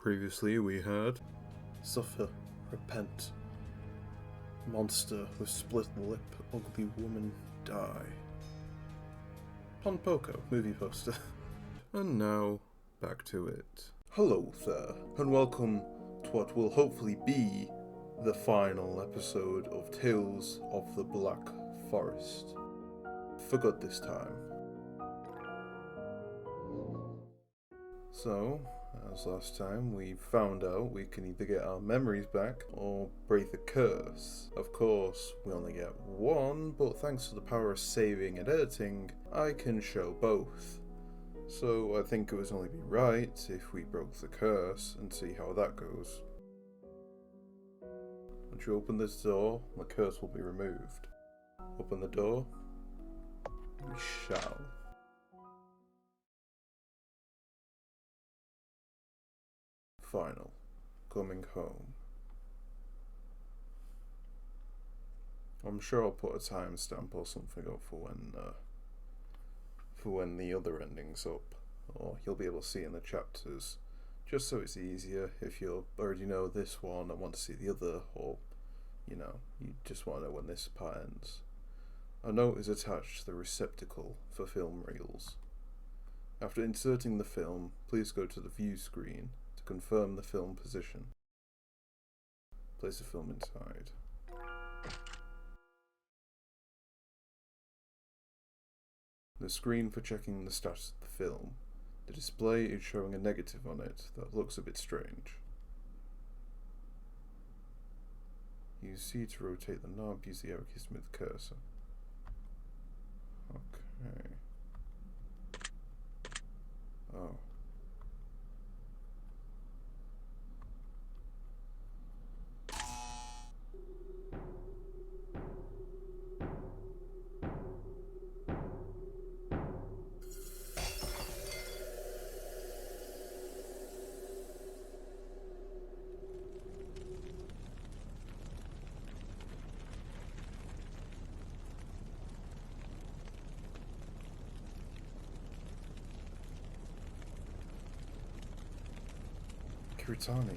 Previously we heard Suffer, Repent, Monster with Split Lip, Ugly Woman, Die. Pon Poco, movie poster. And now, back to it. Hello there, and welcome to what will hopefully be the final episode of Tales of the Black Forest. For good this time. So, as last time, we found out we can either get our memories back or break the curse. Of course, we only get one, but thanks to the power of saving and editing, I can show both. So I think it would only be right if we broke the curse and see how that goes. Once you open this door, the curse will be removed. Open the door. We shall. Final. Coming home. I'm sure I'll put a timestamp or something up for when the other ending's up, or you'll be able to see in the chapters, just so it's easier if you already know this one and want to see the other, or you just want to know when this part ends. A note is attached to the receptacle for film reels. After inserting the film, please go to the view screen to confirm the film position. Place the film inside. The screen for checking the status of the film. The display is showing a negative on it that looks a bit strange. Use C to rotate the knob, use the arrow keys to move the cursor. Okay. Oh. Kiritani,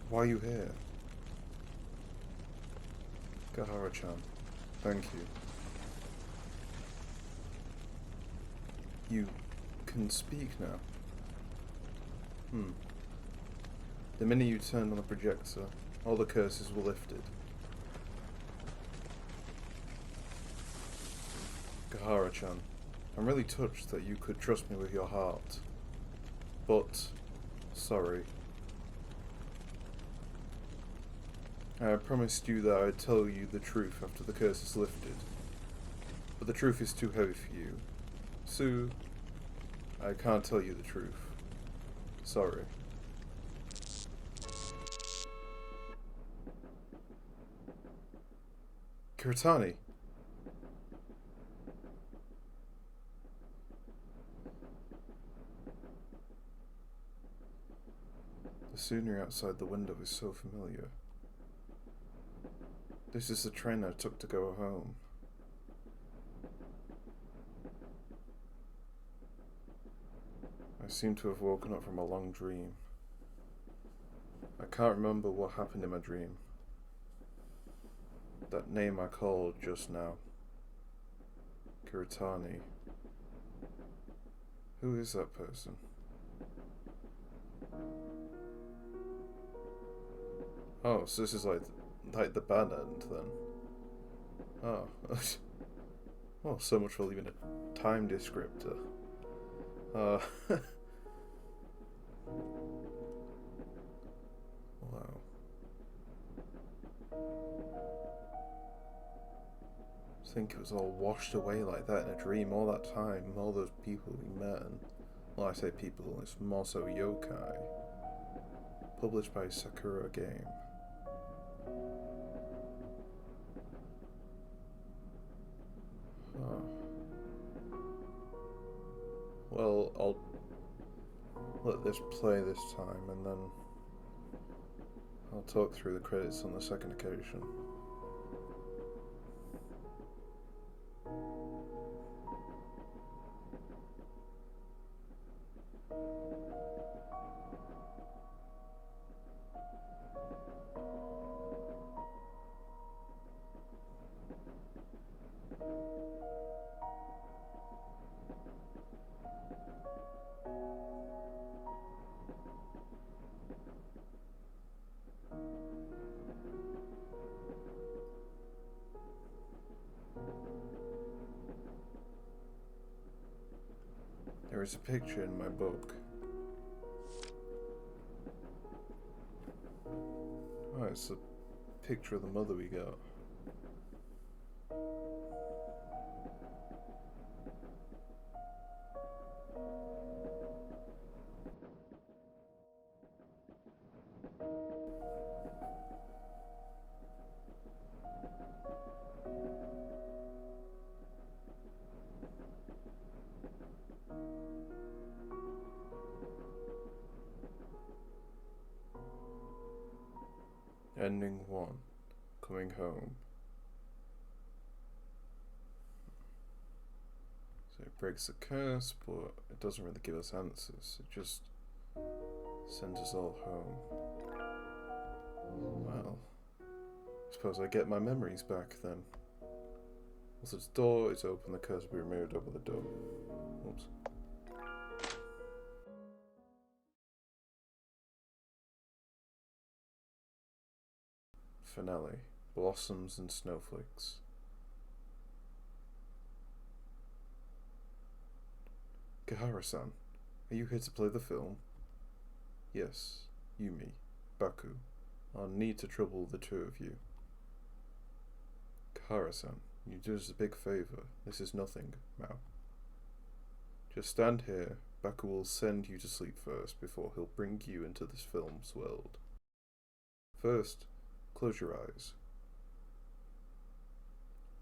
why are you here? Gahara-chan, thank you. You can speak now. The minute you turned on the projector, all the curses were lifted. Gahara-chan, I'm really touched that you could trust me with your heart. But, sorry. I promised you that I'd tell you the truth after the curse is lifted. But the truth is too heavy for you. So, I can't tell you the truth. Sorry. Kiritani! The scenery outside the window is so familiar. This is the train I took to go home. I seem to have woken up from a long dream. I can't remember what happened in my dream. That name I called just now. Kiritani. Who is that person? Oh, so this is like the bad end, then. Oh. Well, so much for leaving a time descriptor. Wow. I think it was all washed away like that in a dream all that time, all those people we met, and, well, I say people, it's more so yokai. Published by Sakura Game. Well, I'll let this play this time, and then I'll talk through the credits on the second occasion. is a picture in my book. Oh, it's a picture of the mother we got. Ending 1. Coming home. So it breaks the curse, but it doesn't really give us answers. It just sends us all home. Well, I suppose I get my memories back then. Once its door is open, the curse will be removed over the door. Oops. Finale. Blossoms and snowflakes. Kahara-san, are you here to play the film? Yes, Yumi, Baku. I'll need to trouble the two of you. Kahara-san, you do us a big favor. This is nothing, Mao. Just stand here. Baku will send you to sleep first before he'll bring you into this film's world. First, close your eyes.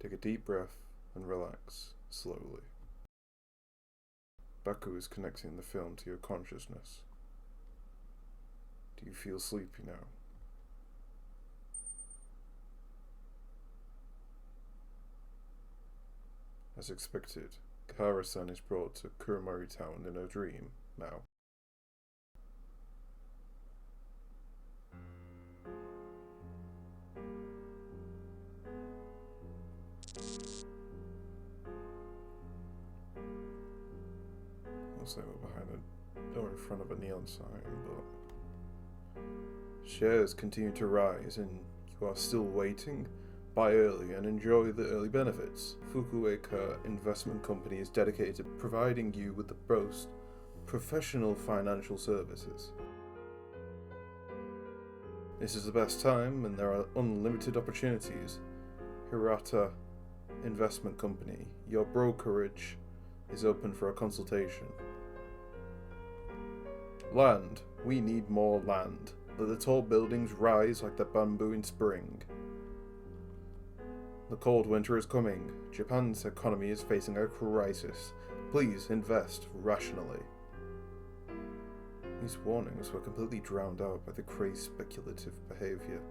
Take a deep breath and relax slowly. Baku is connecting the film to your consciousness. Do you feel sleepy now? As expected, Kahara-san is brought to Kurumari Town in a dream now. Looks like we're behind a door in front of a neon sign, but shares continue to rise and you are still waiting? Buy early and enjoy the early benefits. Fukuoka Investment Company is dedicated to providing you with the most professional financial services. This is the best time and there are unlimited opportunities. Hirata Investment Company, your brokerage is open for a consultation. Land. We need more land. Let the tall buildings rise like the bamboo in spring. The cold winter is coming. Japan's economy is facing a crisis. Please invest rationally. These warnings were completely drowned out by the crazed speculative behavior.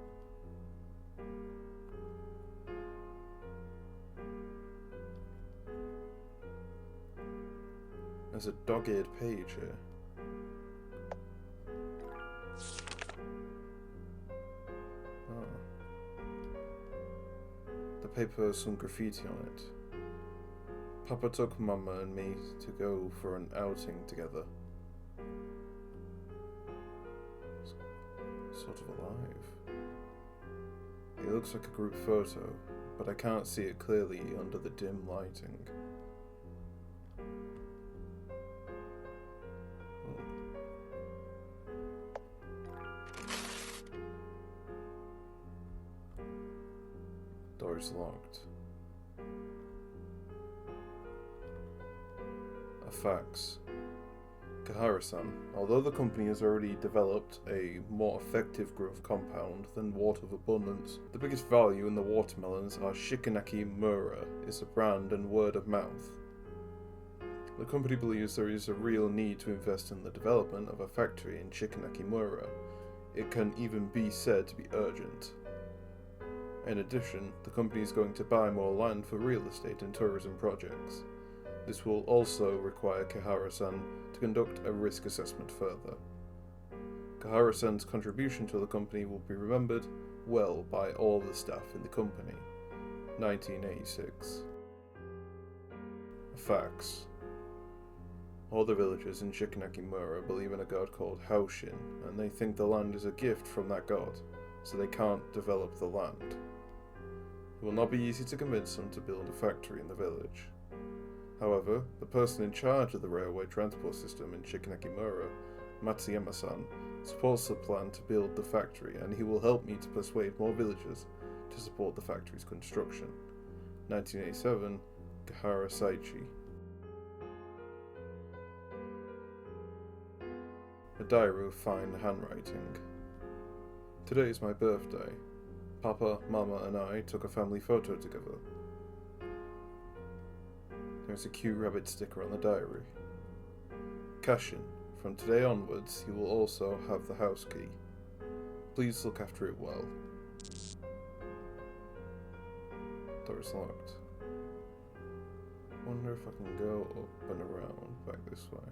There's a dog-eared page here. The paper has some graffiti on it. Papa took Mama and me to go for an outing together. Sort of alive. It looks like a group photo, but I can't see it clearly under the dim lighting. Door is locked. A fax. Kahara-san, although the company has already developed a more effective growth compound than Water of Abundance, the biggest value in the watermelons are Shikanaki Mura is a brand and word of mouth. The company believes there is a real need to invest in the development of a factory in Shikanaki Mura. It can even be said to be urgent. In addition, the company is going to buy more land for real estate and tourism projects. This will also require Kahara-san to conduct a risk assessment further. Kahara-san's contribution to the company will be remembered well by all the staff in the company. 1986. A fax. All the villagers in Shikanaki Mura believe in a god called Kashin, and they think the land is a gift from that god, so they can't develop the land. It will not be easy to convince them to build a factory in the village. However, the person in charge of the railway transport system in Shikanakimura, Matsuyama-san, supports the plan to build the factory, and he will help me to persuade more villagers to support the factory's construction. 1987, Gahara Saichi. A diary of fine handwriting. Today is my birthday. Papa, Mama and I took a family photo together. There's a cute rabbit sticker on the diary. Kashin, from today onwards you will also have the house key. Please look after it well. Door is locked. Wonder if I can go up and around back this way.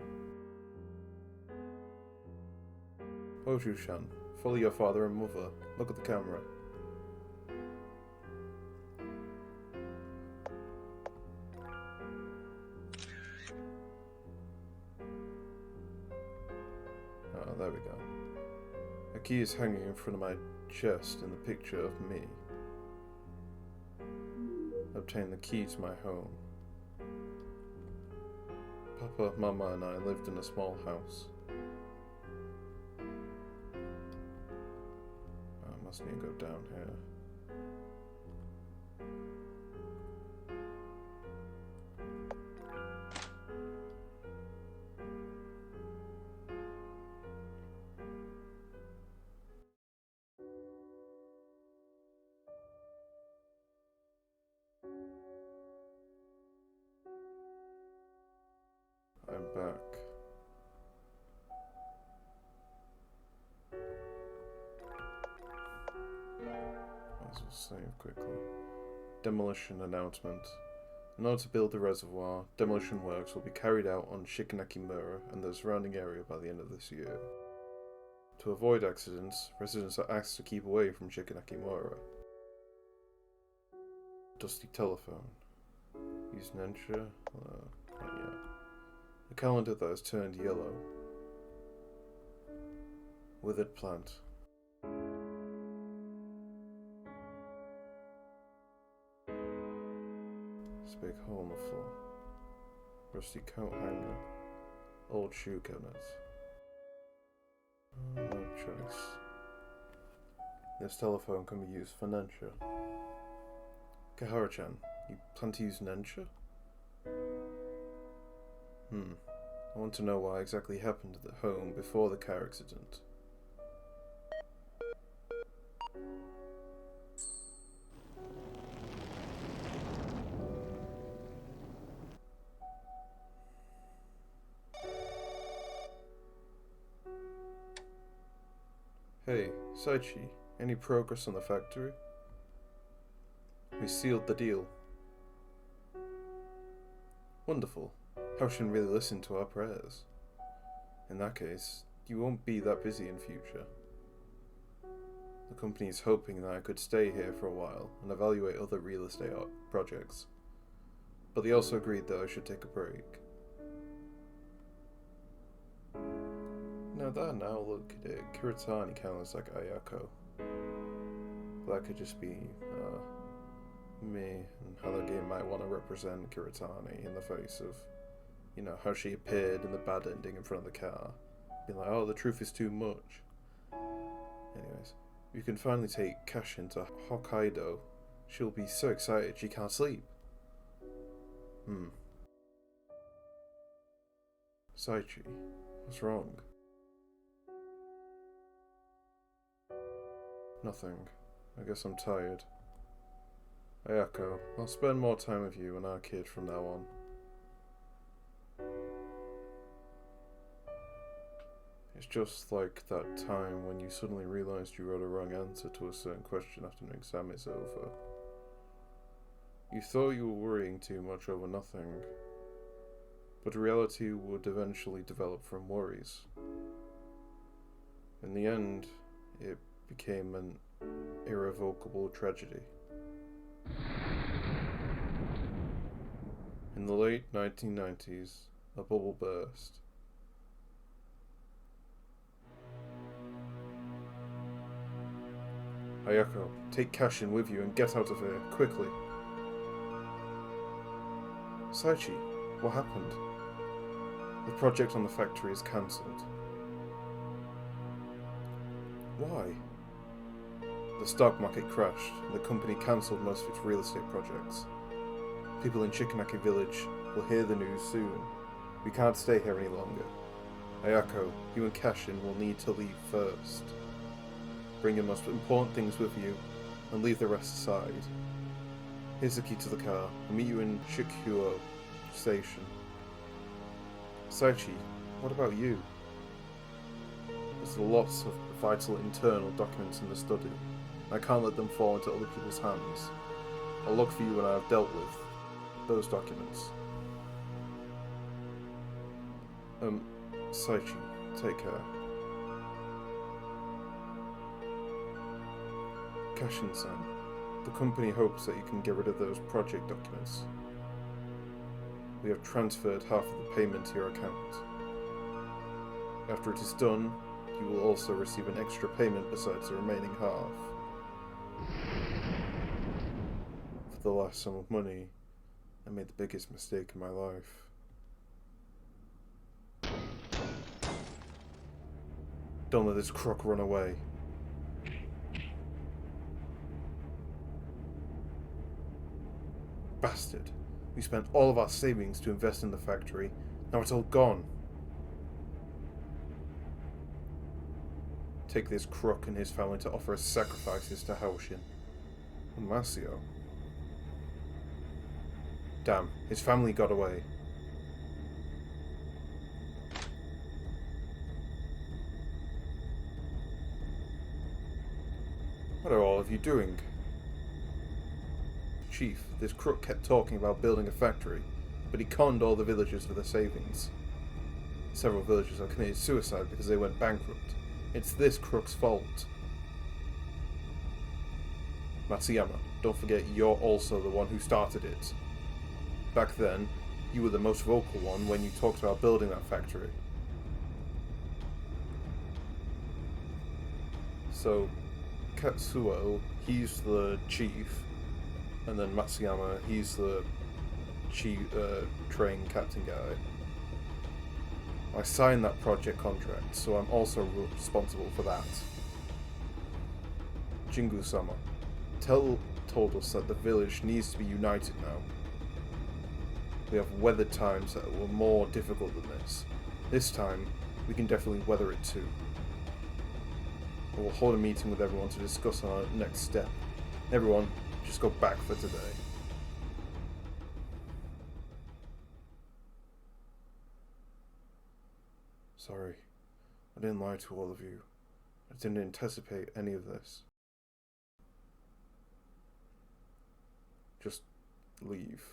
Hoju-shan, follow your father and mother. Look at the camera. Ah, there we go. A key is hanging in front of my chest in the picture of me. Obtain the key to my home. Papa, Mama and I lived in a small house. I must need to go down here. I'm back. Might as well save quickly. Demolition announcement. In order to build the reservoir, demolition works will be carried out on Shikanakimura and the surrounding area by the end of this year. To avoid accidents, residents are asked to keep away from Shikanakimura. Dusty telephone. Use Nensha? Not yet. A calendar that has turned yellow. Withered plant. There's a big hole in the floor. Rusty coat hanger. Old shoe cabinets. No choice. This telephone can be used for Nensha. Kahara-chan, you plan to use Nensha? I want to know what exactly happened at the home before the car accident. Hey, Saichi, any progress on the factory? We sealed the deal. Wonderful. Kashin really listened to our prayers. In that case, you won't be that busy in future. The company is hoping that I could stay here for a while and evaluate other real estate projects. But they also agreed that I should take a break. Now look at it, Kiritani kind of looks like Ayako. That could just be me and how the game might want to represent Kiritani in the face of, you know, how she appeared in the bad ending in front of the car. Being like, oh, the truth is too much. Anyways, you can finally take Kashin to Hokkaido. She'll be so excited she can't sleep. Saichi, what's wrong? Nothing. I guess I'm tired. Ayako, I'll spend more time with you and our kid from now on. It's just like that time when you suddenly realised you wrote a wrong answer to a certain question after an exam is over. You thought you were worrying too much over nothing, but reality would eventually develop from worries. In the end, it became an irrevocable tragedy. In the late 1990s, a bubble burst. Ayako, take Kashin with you and get out of here, quickly. Saichi, What happened? The project on the factory is cancelled. Why? The stock market crashed, and the company cancelled most of its real estate projects. People in Chikanaki village will hear the news soon. We can't stay here any longer. Ayako, you and Kashin will need to leave first. Bring your most important things with you, and leave the rest aside. Here's the key to the car. I'll meet you in Shikuo Station. Saichi, what about you? There's lots of vital internal documents in the study. I can't let them fall into other people's hands. I'll look for you when I have dealt with those documents. Saichi, take care. Kashin-san, the company hopes that you can get rid of those project documents. We have transferred half of the payment to your account. After it is done, you will also receive an extra payment besides the remaining half. For the last sum of money, I made the biggest mistake in my life. Don't let this crook run away. Bastard. We spent all of our savings to invest in the factory. Now it's all gone. Take this crook and his family to offer as sacrifices to Haoshin. And Masio. Damn, his family got away. What are all of you doing? Chief, this crook kept talking about building a factory, but he conned all the villagers for their savings. Several villagers have committed suicide because they went bankrupt. It's this crook's fault. Matsuyama, don't forget you're also the one who started it. Back then, you were the most vocal one when you talked about building that factory. So, Katsuo, he's the chief, and then Matsuyama, he's the chief, train captain guy. I signed that project contract, so I'm also responsible for that. Jingu-sama, told us that the village needs to be united now. We have weathered times that were more difficult than this. This time, we can definitely weather it too. I will hold a meeting with everyone to discuss our next step. Everyone, just go back for today. Sorry, I didn't lie to all of you. I didn't anticipate any of this. Just leave.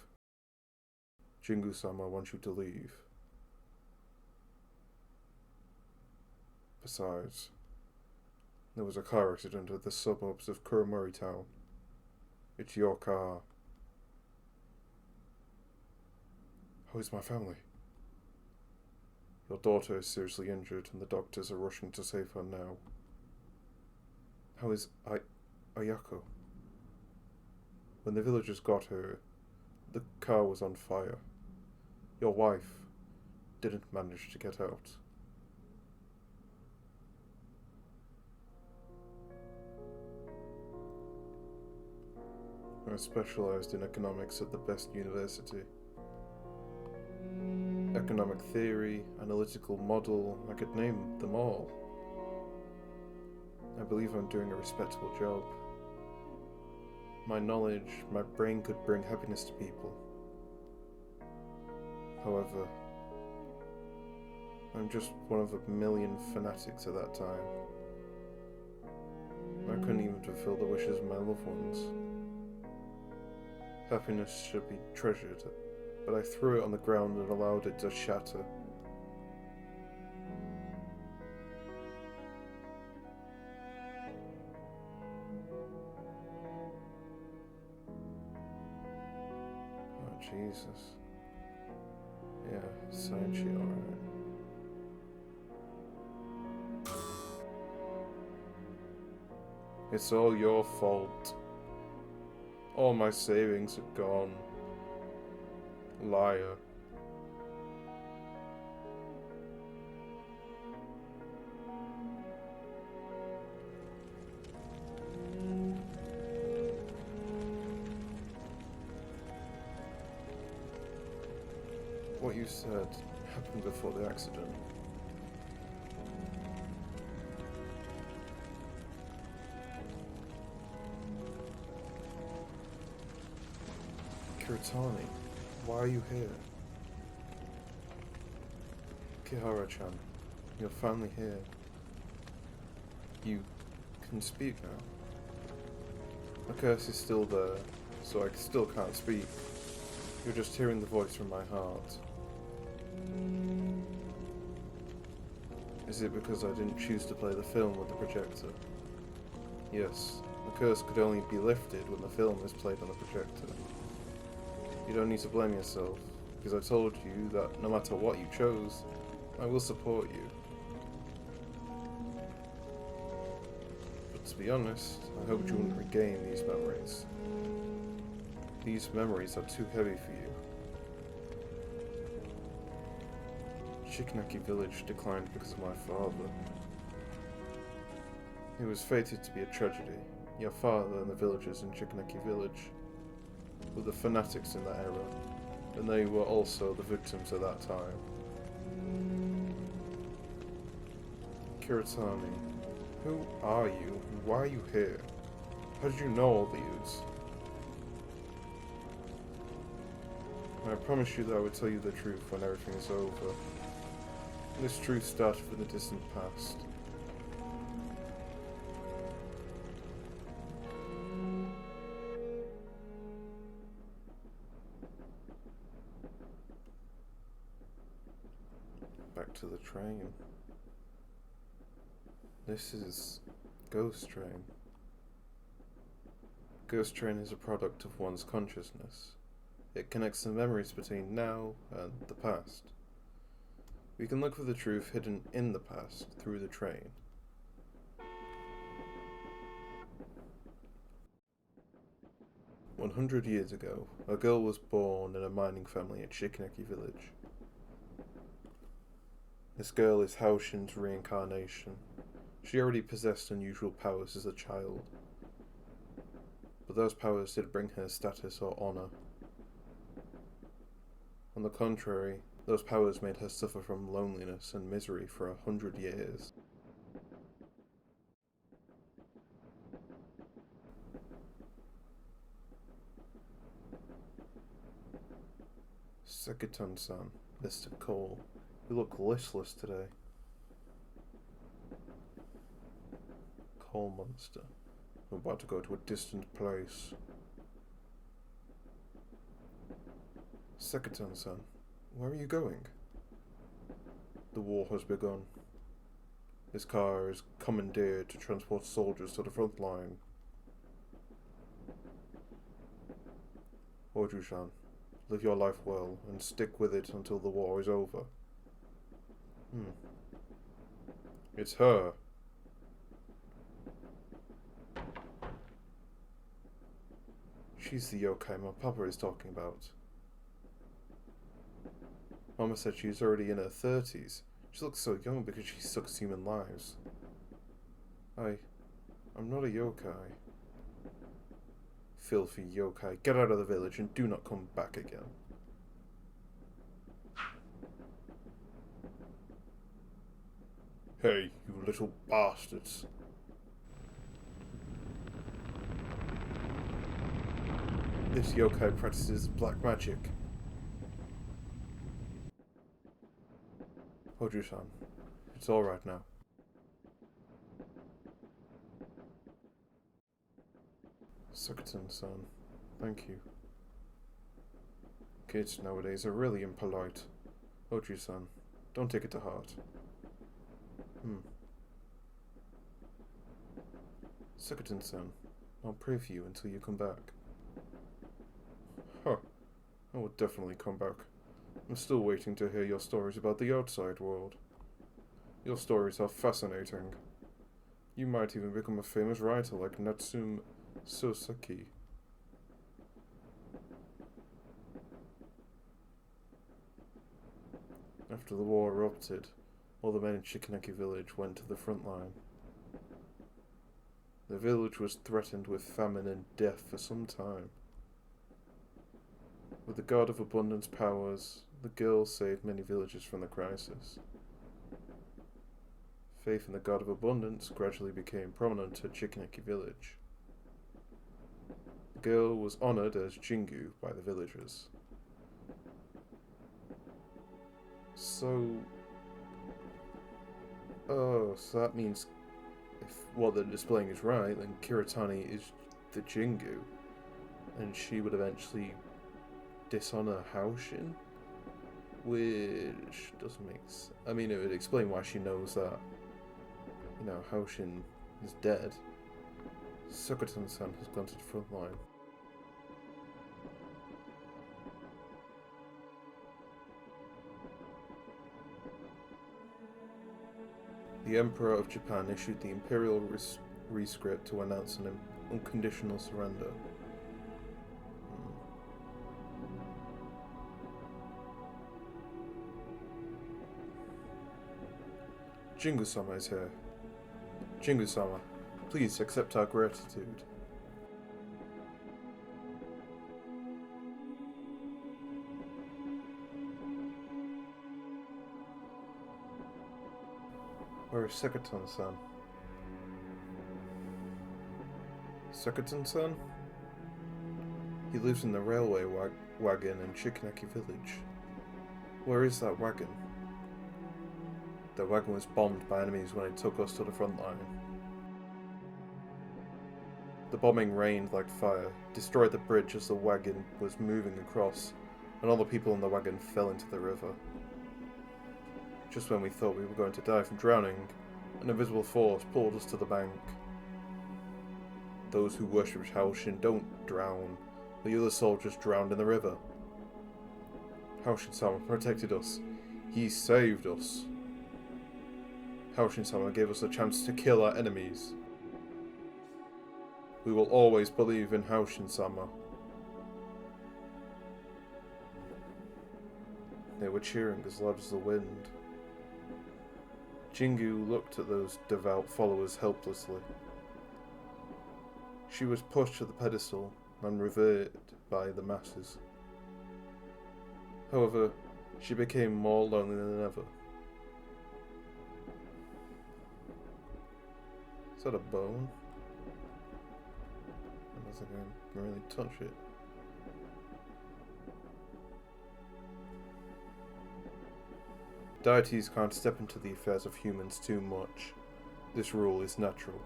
Jingu-sama wants you to leave. Besides, there was a car accident at the suburbs of Kuromori town. It's your car. How is my family? Your daughter is seriously injured and the doctors are rushing to save her now. How is Ayako? When the villagers got her, the car was on fire. Your wife didn't manage to get out. I specialized in economics at the best university. Economic theory, analytical model, I could name them all. I believe I'm doing a respectable job. My knowledge, my brain could bring happiness to people. However, I'm just one of a million fanatics at that time. I couldn't even fulfill the wishes of my loved ones. Happiness should be treasured, but I threw it on the ground and allowed it to shatter. Oh, Jesus. Yeah, Saichi, alright. It's all your fault. All my savings are gone. Liar. what you said happened before the accident. Kiritani, why are you here? Kihara-chan, you're finally here. You can speak now. My curse is still there, so I still can't speak. You're just hearing the voice from my heart. Is it because I didn't choose to play the film with the projector? Yes, the curse could only be lifted when the film is played on the projector. You don't need to blame yourself, because I told you that no matter what you chose, I will support you. But to be honest, I hoped you wouldn't regain these memories. These memories are too heavy for you. Shikanaki village declined because of my father. It was fated to be a tragedy. Your father and the villagers in Shikanaki village were the fanatics in that era, and they were also the victims at that time. Kiritani, who are you, and why are you here? How did you know all these? I promised you that I would tell you the truth when everything is over. This truth started from the distant past. Back to the train. This is Ghost Train. Ghost Train is a product of one's consciousness. It connects the memories between now and the past. We can look for the truth hidden in the past through the train. "100 years ago, a girl was born in a mining family at Shikanaki village. This girl is Haoshin's reincarnation. She already possessed unusual powers as a child, but those powers didn't bring her status or honor. On the contrary, those powers made her suffer from loneliness and misery for 100 years. Sekitan-san, Mr. Cole, you look listless today. Coal monster. I'm about to go to a distant place. Sekitan-san, where are you going? The war has begun. This car is commandeered to transport soldiers to the front line. Oju-san, live your life well and stick with it until the war is over. It's her. She's the yokai my papa is talking about. Mama said she's already in her 30s. She looks so young because she sucks human lives. I'm not a yokai. Filthy yokai, get out of the village and do not come back again. Hey, you little bastards. This yokai practices black magic. Oju-san, it's alright now. Sekitan-san, thank you. Kids nowadays are really impolite. Oju-san, don't take it to heart. Sekitan-san, I'll pray for you until you come back. Huh, I will definitely come back. I'm still waiting to hear your stories about the outside world. Your stories are fascinating. You might even become a famous writer like Natsume Soseki. After the war erupted, all the men in Shikanaki village went to the front line. The village was threatened with famine and death for some time. With the god of abundance powers, The girl saved many villagers from the crisis. Faith in the god of abundance gradually became prominent at Chikaneki village. The girl was honoured as Jingu by the villagers. So that means if what they're displaying is right, then Kiritani is the Jingu, and she would eventually dishonour Haoshin, which doesn't make sense. I mean, it would explain why she knows that, Haoshin is dead. Sukutan-san has gone to the front line. The Emperor of Japan issued the Imperial Rescript to announce an unconditional surrender. Jingu-sama is here. Jingu-sama, please accept our gratitude. Where is Sekuton-san? Sekuton-san? He lives in the railway wagon in Chikaneki village. Where is that wagon? The wagon was bombed by enemies when it took us to the front line. The bombing rained like fire, destroyed the bridge as the wagon was moving across, and all the people in the wagon fell into the river. Just when we thought we were going to die from drowning, an invisible force pulled us to the bank. Those who worship Haoshin don't drown. The other soldiers drowned in the river. Haoshin-sama protected us. He saved us. Haoshin-sama gave us a chance to kill our enemies. We will always believe in Haoshin-sama. They were cheering as loud as the wind. Jingu looked at those devout followers helplessly. She was pushed to the pedestal and revered by the masses. However, she became more lonely than ever. Is that a bone? I don't think I can really touch it. Deities can't step into the affairs of humans too much. This rule is natural.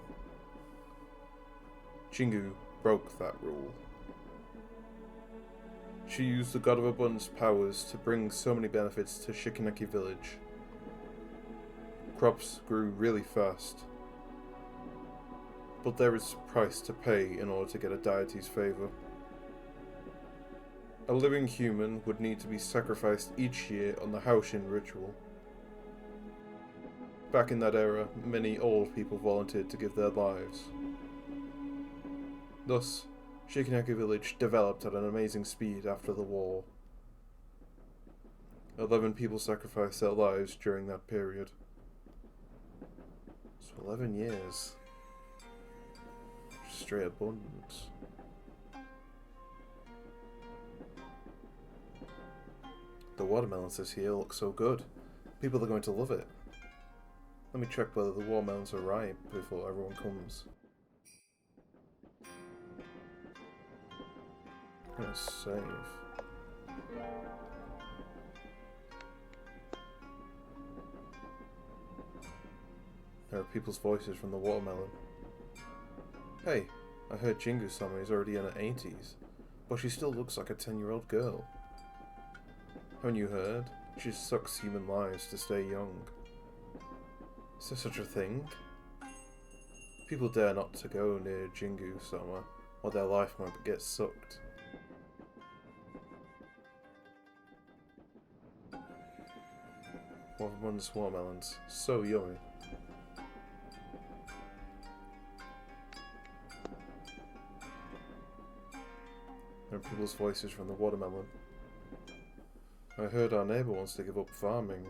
Jingu broke that rule. She used the God of Abundance powers to bring so many benefits to Chikaneki village. Crops grew really fast. But there is a price to pay in order to get a deity's favour. A living human would need to be sacrificed each year on the Haoshin ritual. Back in that era, many old people volunteered to give their lives. Thus, Chikaneki village developed at an amazing speed after the war. 11 people sacrificed their lives during that period. So 11 years. Straight abundance. The watermelons this year look so good. People are going to love it. Let me check whether the watermelons are ripe before everyone comes. I'm gonna save. There are people's voices from the watermelon. Hey, I heard Jingu-sama is already in her 80s, but she still looks like a 10-year-old girl. Haven't you heard? She sucks human lives to stay young. Is there such a thing? People dare not to go near Jingu-sama, or their life might get sucked. Abundance watermelons. So yummy. There are people's voices from the watermelon. I heard our neighbour wants to give up farming.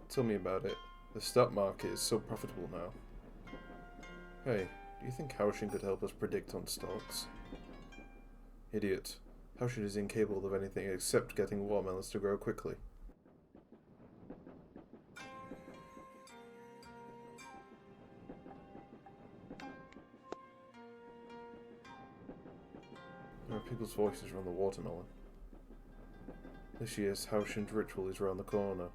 Tell me about it. The stock market is so profitable now. Hey, do you think Haoshin could help us predict on stocks? Idiot. Kashin is incapable of anything except getting watermelons to grow quickly. There are people's voices around the watermelon. This year's Kashin's ritual is round the corner.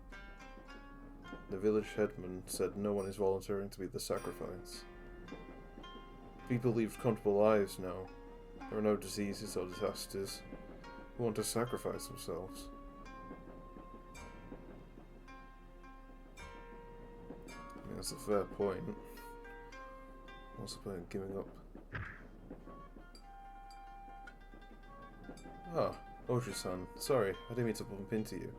The village headman said no one is volunteering to be the sacrifice. People lead comfortable lives now. There are no diseases or disasters who want to sacrifice themselves. I mean, that's a fair point. What's the point of giving up? Ah, Oji-san. Sorry, I didn't mean to bump into you.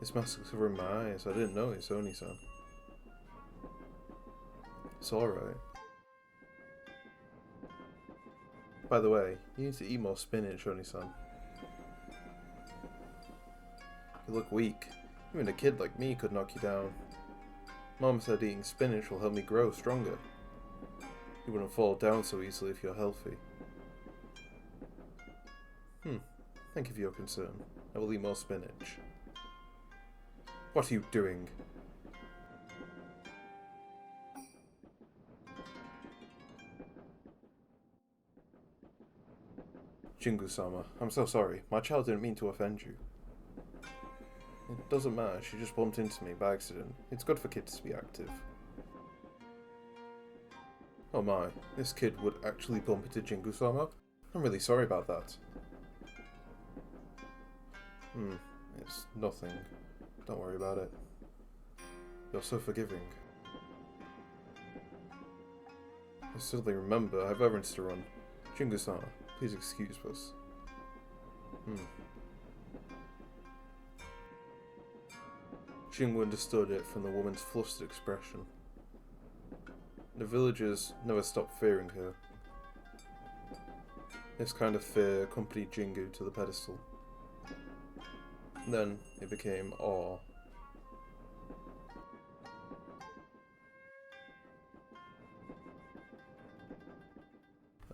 This mask is covering my eyes. I didn't notice, Oni-san. It's alright. By the way, you need to eat more spinach, Oni-san. You look weak. Even a kid like me could knock you down. Mom said eating spinach will help me grow stronger. You wouldn't fall down so easily if you're healthy. Thank you for your concern. I will eat more spinach. What are you doing? Jingu-sama, I'm so sorry. My child didn't mean to offend you. It doesn't matter, she just bumped into me by accident. It's good for kids to be active. Oh my, this kid would actually bump into Jingu-sama? I'm really sorry about that. It's nothing. Don't worry about it. You're so forgiving. I suddenly remember I have errands to run. Jingu-sama, please excuse us. Jingu understood it from the woman's flustered expression. The villagers never stopped fearing her. This kind of fear accompanied Jingu to the pedestal. Then it became awe.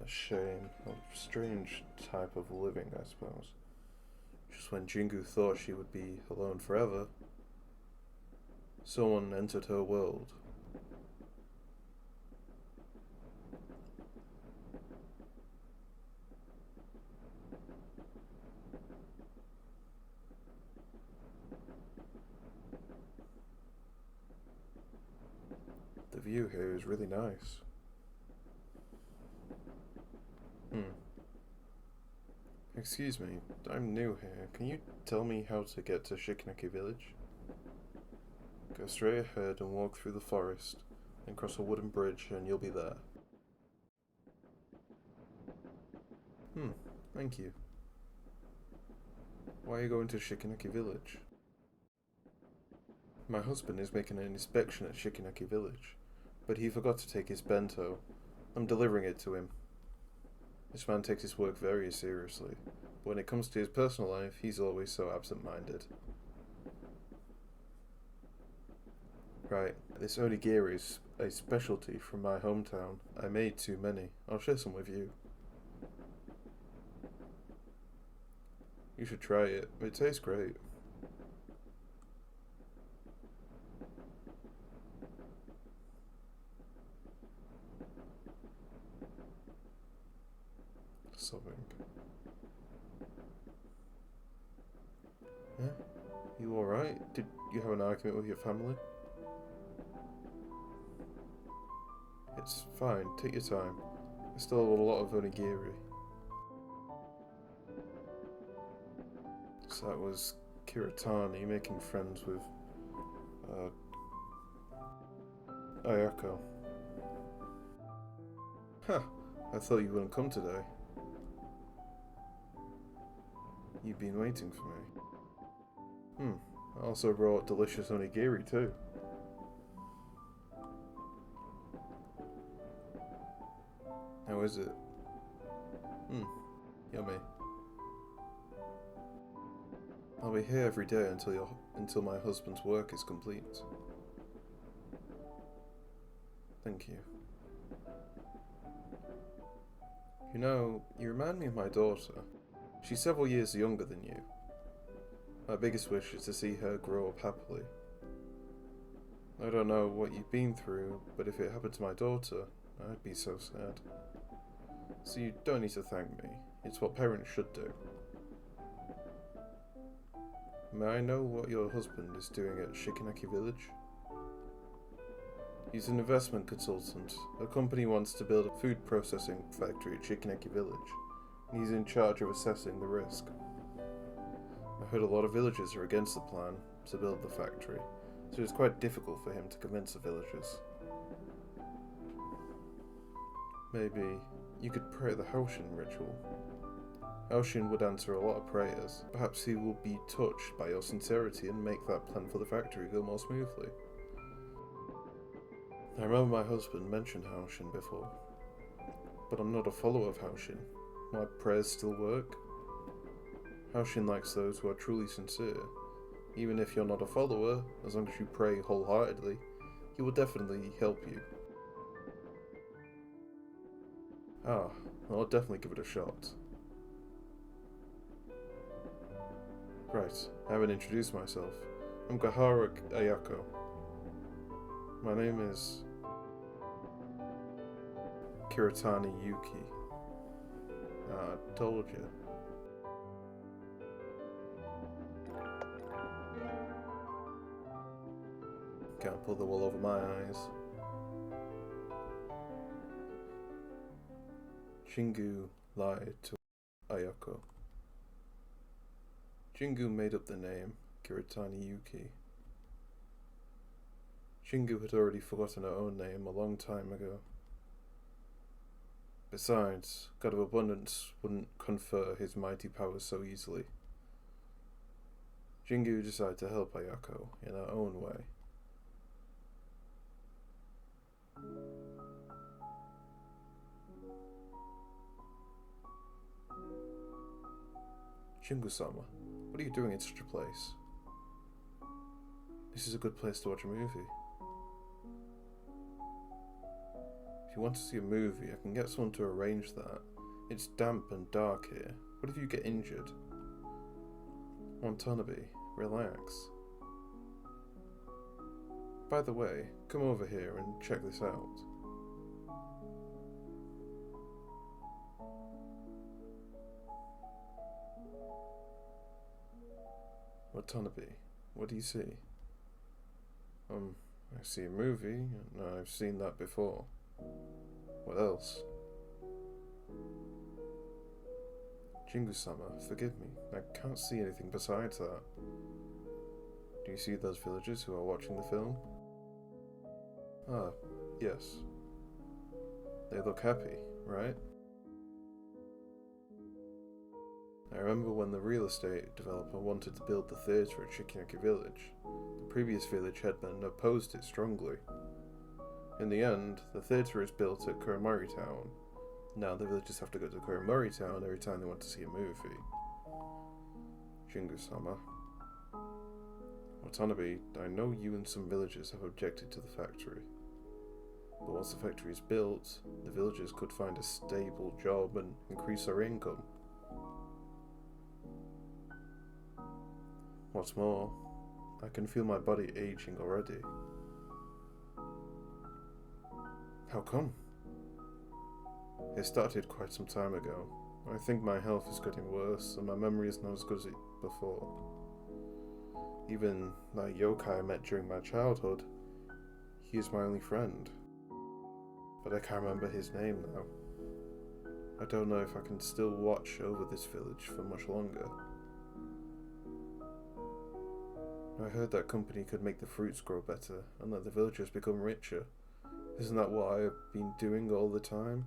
A shame. A strange type of living, I suppose. Just when Jingu thought she would be alone forever, someone entered her world. The view here is really nice. Excuse me, I'm new here. Can you tell me how to get to Shikinaki village? Go straight ahead and walk through the forest, then cross a wooden bridge and you'll be there. Thank you. Why are you going to Shikinaki village? My husband is making an inspection at Shikinaki village, but he forgot to take his bento. I'm delivering it to him. This man takes his work very seriously, but when it comes to his personal life, he's always so absent-minded. Right, this onigiri is a specialty from my hometown. I made too many. I'll share some with you. You should try it. It tastes great. Sobbing. Yeah? You alright? Did you have an argument with your family? It's fine, take your time. I still have a lot of onigiri. So that was Kiritani making friends with Ayako. Huh, I thought you wouldn't come today. You've been waiting for me. I also brought delicious onigiri too. How is it? Yummy. I'll be here every day until my husband's work is complete. Thank you. You know, you remind me of my daughter. She's several years younger than you. My biggest wish is to see her grow up happily. I don't know what you've been through, but if it happened to my daughter, I'd be so sad. So you don't need to thank me. It's what parents should do. May I know what your husband is doing at Shikanaki Village? He's an investment consultant. A company wants to build a food processing factory at Shikanaki Village, and he's in charge of assessing the risk. I heard a lot of villagers are against the plan to build the factory, so it's quite difficult for him to convince the villagers. Maybe you could pray the Haoshin ritual. Haoshin would answer a lot of prayers. Perhaps he will be touched by your sincerity and make that plan for the factory go more smoothly. I remember my husband mentioned Haoshin before, but I'm not a follower of Haoshin. My prayers still work. Haoshin likes those who are truly sincere. Even if you're not a follower, as long as you pray wholeheartedly, he will definitely help you. I'll definitely give it a shot. Right, I haven't introduced myself. I'm Gahara Ayako. My name is Kiritani Yuki. I told you. Can't pull the wool over my eyes. Jingu lied to Ayako. Jingu made up the name Kiritani Yuki. Jingu had already forgotten her own name a long time ago. Besides, God of Abundance wouldn't confer his mighty powers so easily. Jingu decided to help Ayako in her own way. Jingu-sama, what are you doing in such a place? This is a good place to watch a movie. If you want to see a movie, I can get someone to arrange that. It's damp and dark here. What if you get injured? Watanabe, relax. By the way, come over here and check this out. Watanabe, what do you see? I see a movie, and I've seen that before. What else? Jingu-sama, forgive me, I can't see anything besides that. Do you see those villagers who are watching the film? Ah, yes. They look happy, right? I remember when the real estate developer wanted to build the theatre at Shikanaki Village. The previous village headman opposed it strongly. In the end, the theatre is built at Kuromori Town. Now the villagers have to go to Kuromori Town every time they want to see a movie. Jingu-sama. Watanabe, I know you and some villagers have objected to the factory. But once the factory is built, the villagers could find a stable job and increase their income. What's more, I can feel my body aging already. How come? It started quite some time ago. I think my health is getting worse and my memory is not as good as it before. Even that yokai I met during my childhood, he is my only friend. But I can't remember his name now. I don't know if I can still watch over this village for much longer. I heard that company could make the fruits grow better and that the villagers become richer. Isn't that what I have been doing all the time?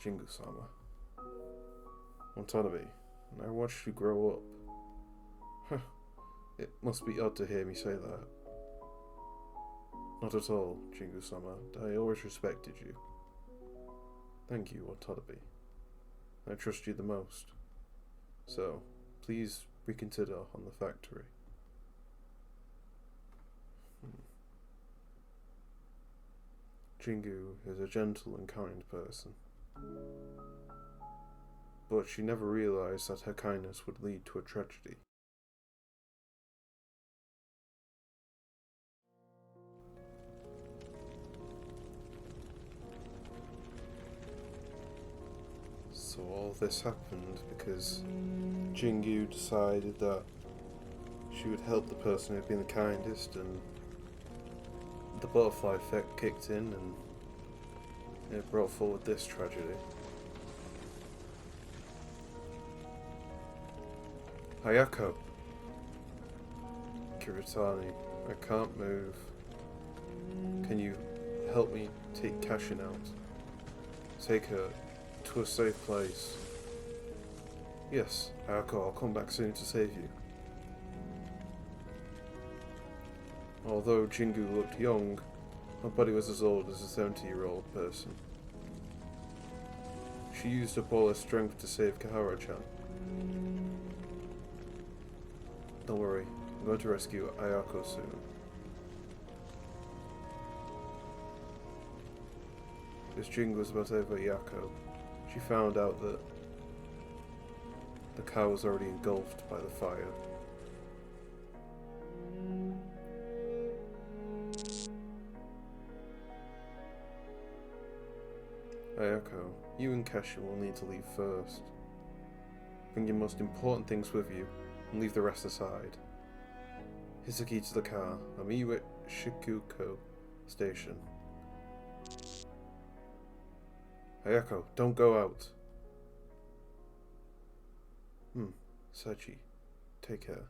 Jingu-sama. Watanabe, I watched you grow up. Huh. It must be odd to hear me say that. Not at all, Jingu-sama. I always respected you. Thank you, Watanabe. I trust you the most. So, please reconsider on the factory. Jingu is a gentle and kind person. but she never realized that her kindness would lead to a tragedy. So all this happened because Jingu decided that she would help the person who had been the kindest, and the butterfly effect kicked in, and it brought forward this tragedy. Hayako! Kiritani, I can't move. Can you help me take Kashin out? Take her to a safe place. Yes, Hayako, I'll come back soon to save you. Although Jingu looked young, her body was as old as a 70-year-old person. She used up all her strength to save Kahara-chan. Don't worry, I'm going to rescue Ayako soon. As Jingu was about to over Ayako, she found out that the car was already engulfed by the fire. Ayako, you and Kashin will need to leave first. Bring your most important things with you, and leave the rest aside. Here's the key to the car. I'll meet you at Shikuko Station. Ayako, don't go out. Sachi, take care.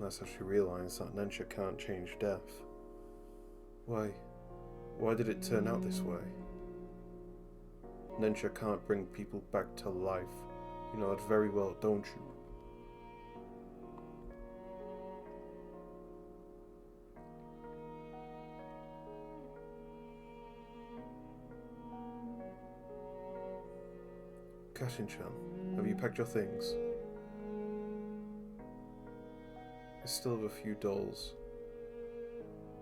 That's how she realized that Nensha can't change death. Why did it turn out this way? Nensha can't bring people back to life. You know that very well, don't you? Kashin-chan, have you packed your things? I still have a few dolls.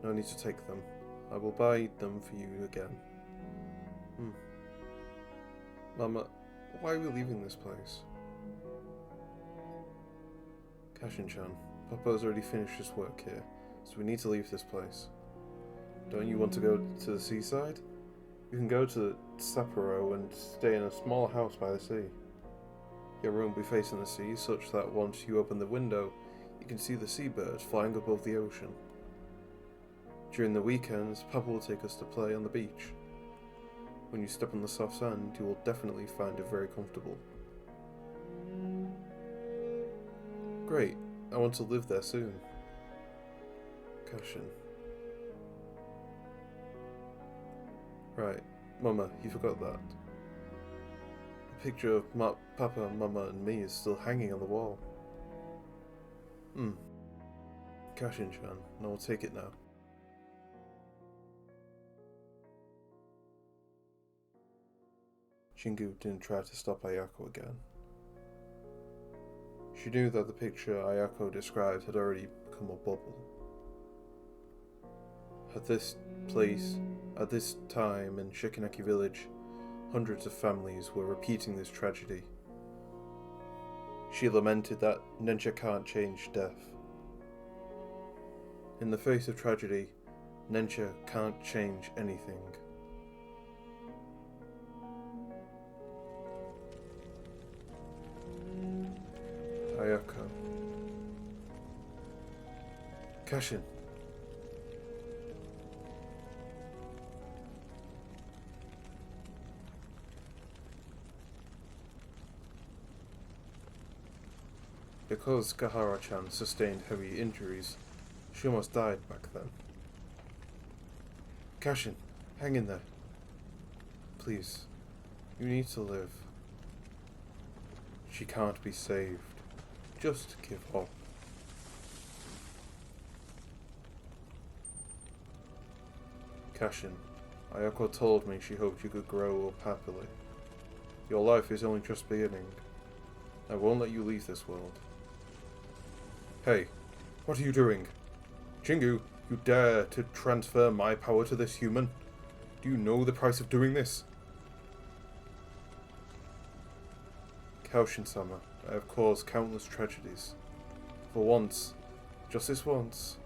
No need to take them. I will buy them for you again. Mama, why are we leaving this place? Kashin-chan, Papa's already finished his work here, so we need to leave this place. Don't you want to go to the seaside? You can go to Sapporo and stay in a small house by the sea. Your room will be facing the sea, such that once you open the window, you can see the seabirds flying above the ocean. During the weekends, Papa will take us to play on the beach. When you step on the soft sand, you will definitely find it very comfortable. Great, I want to live there soon. Kashin. Right, Mama, you forgot that. The picture of Papa, Mama and me is still hanging on the wall. Kashin-chan, I will take it now. Jingu didn't try to stop Ayako again. She knew that the picture Ayako described had already become a bubble. At this place, at this time in Shikaneki village, hundreds of families were repeating this tragedy. She lamented that Nensha can't change death. In the face of tragedy, Nensha can't change anything. Ayako. Kashin. Because Kahara-chan sustained heavy injuries, she almost died back then. Kashin, hang in there. Please, you need to live. She can't be saved. Just give up. Kashin, Ayako told me she hoped you could grow up happily. Your life is only just beginning. I won't let you leave this world. Hey, what are you doing? Jingu, you dare to transfer my power to this human? Do you know the price of doing this? Kashin-sama, I have caused countless tragedies. For once, just this once,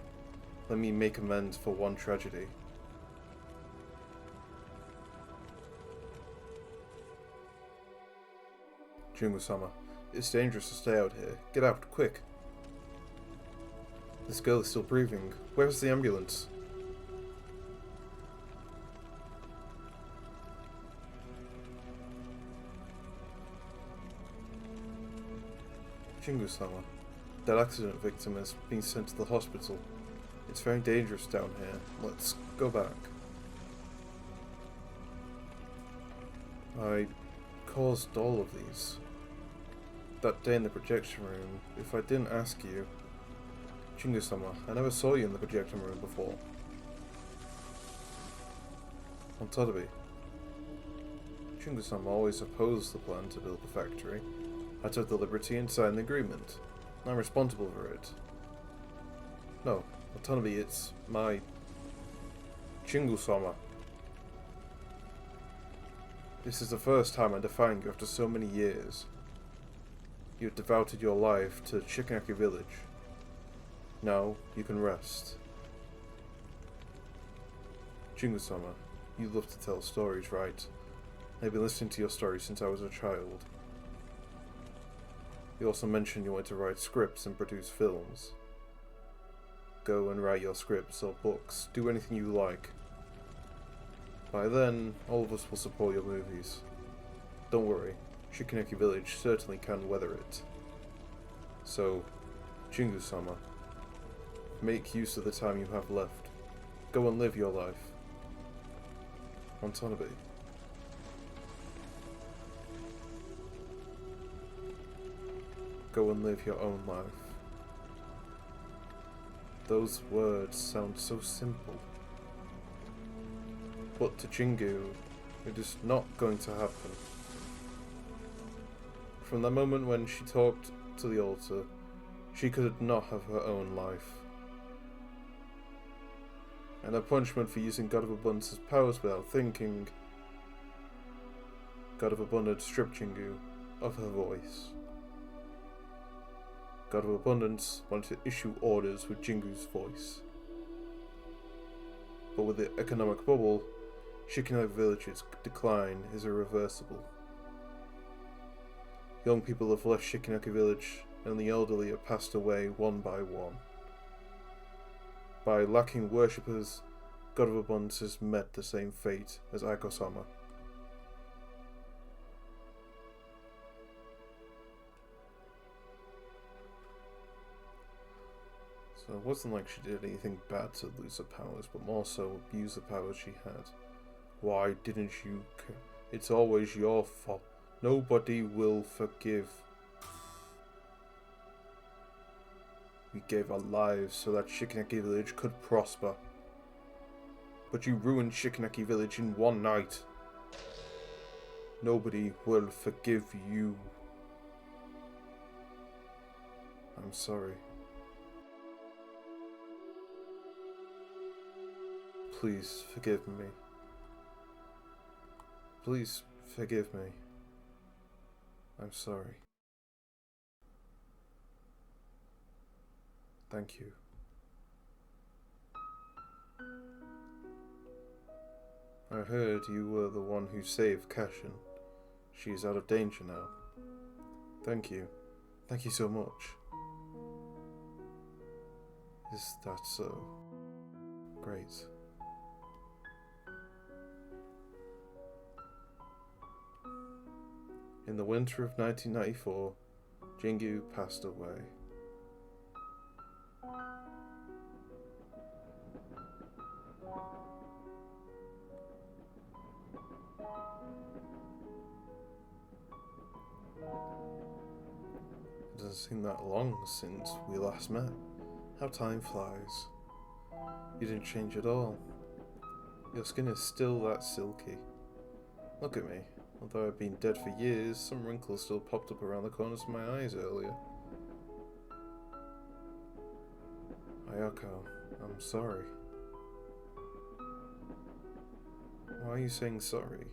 let me make amends for one tragedy. Jingu-sama, it's dangerous to stay out here. Get out, quick! This girl is still breathing. Where's the ambulance? Jingu-sama, that accident victim has been sent to the hospital. It's very dangerous down here. Let's go back. I caused all of these. That day in the projection room, if I didn't ask you... Jingu-sama, I never saw you in the projection room before. On Tadabi. Jingu-sama always opposed the plan to build the factory. I took the liberty and signed the agreement. I'm responsible for it. No, Watanabe, it's my... Jingu-sama. This is the first time I'm defying you after so many years. You have devoted your life to Shikanaki village. Now, you can rest. Jingu-sama, you love to tell stories, right? I've been listening to your stories since I was a child. You also mentioned you want to write scripts and produce films. Go and write your scripts or books. Do anything you like. By then, all of us will support your movies. Don't worry, Shikanaki Village certainly can weather it. So, Jingu-sama, make use of the time you have left. Go and live your life. Watanabe. Go and live your own life. Those words sound so simple. But to Jingu, it is not going to happen. From the moment when she talked to the altar, she could not have her own life. And her punishment for using God of Abundance's powers without thinking, God of Abundance stripped Jingu of her voice. God of Abundance wanted to issue orders with Jingu's voice. But with the economic bubble, Shikanaki Village's decline is irreversible. Young people have left Shikanaki Village, and the elderly have passed away one by one. By lacking worshippers, God of Abundance has met the same fate as Aiko-sama. So it wasn't like she did anything bad to lose her powers, but more so abuse the powers she had. Why didn't you care? It's always your fault. Nobody will forgive. We gave our lives so that Shikanaki Village could prosper. But you ruined Shikanaki Village in one night. Nobody will forgive you. I'm sorry. Please forgive me. Please forgive me. I'm sorry. Thank you. I heard you were the one who saved Kashin. She is out of danger now. Thank you. Thank you so much. Is that so? Great. In the winter of 1994, Jingu passed away. It doesn't seem that long since we last met. How time flies. You didn't change at all. Your skin is still that silky. Look at me. Although I've been dead for years, some wrinkles still popped up around the corners of my eyes earlier. Ayako, I'm sorry. Why are you saying sorry?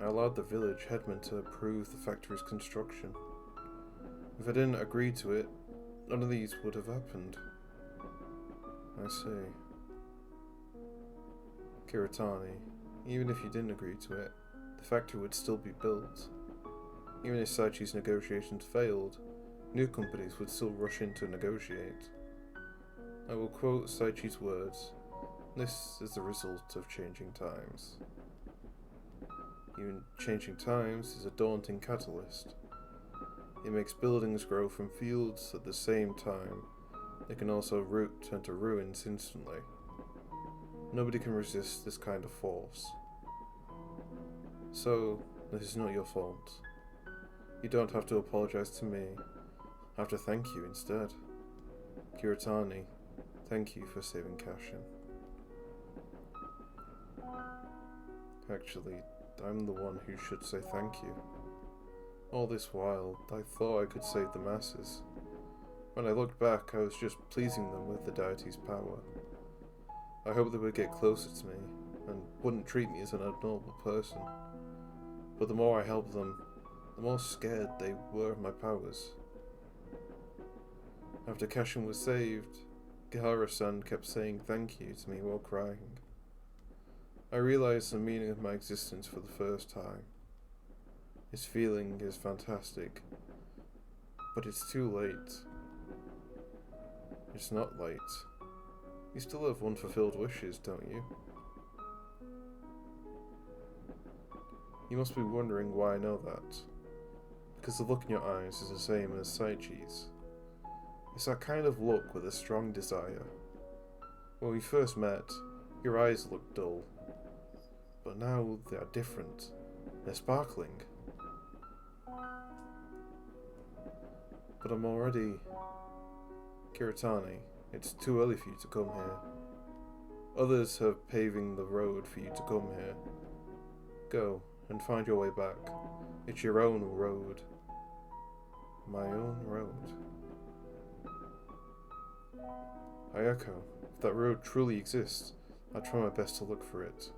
I allowed the village headman to approve the factory's construction. If I didn't agree to it, none of these would have happened. I see. Kiritani, even if you didn't agree to it, the factory would still be built. Even if Saichi's negotiations failed, new companies would still rush in to negotiate. I will quote Saichi's words, "This is the result of changing times." Even changing times is a daunting catalyst. It makes buildings grow from fields at the same time. It can also turn to ruins instantly. Nobody can resist this kind of force. So, this is not your fault. You don't have to apologize to me. I have to thank you instead. Kiritani, thank you for saving Kashin. Actually, I'm the one who should say thank you. All this while, I thought I could save the masses. When I looked back, I was just pleasing them with the deity's power. I hoped they would get closer to me, and wouldn't treat me as an abnormal person. But the more I helped them, the more scared they were of my powers. After Kashin was saved, Gihara-san kept saying thank you to me while crying. I realized the meaning of my existence for the first time. This feeling is fantastic, but it's too late. It's not late. You still have unfulfilled wishes, don't you? You must be wondering why I know that. Because the look in your eyes is the same as Saichi's. It's that kind of look with a strong desire. When we first met, your eyes looked dull. But now they are different. They're sparkling. But I'm already... Kiritani, it's too early for you to come here. Others have paving the road for you to come here. Go and find your way back. It's your own road. My own road. Ayako, if that road truly exists, I'll try my best to look for it.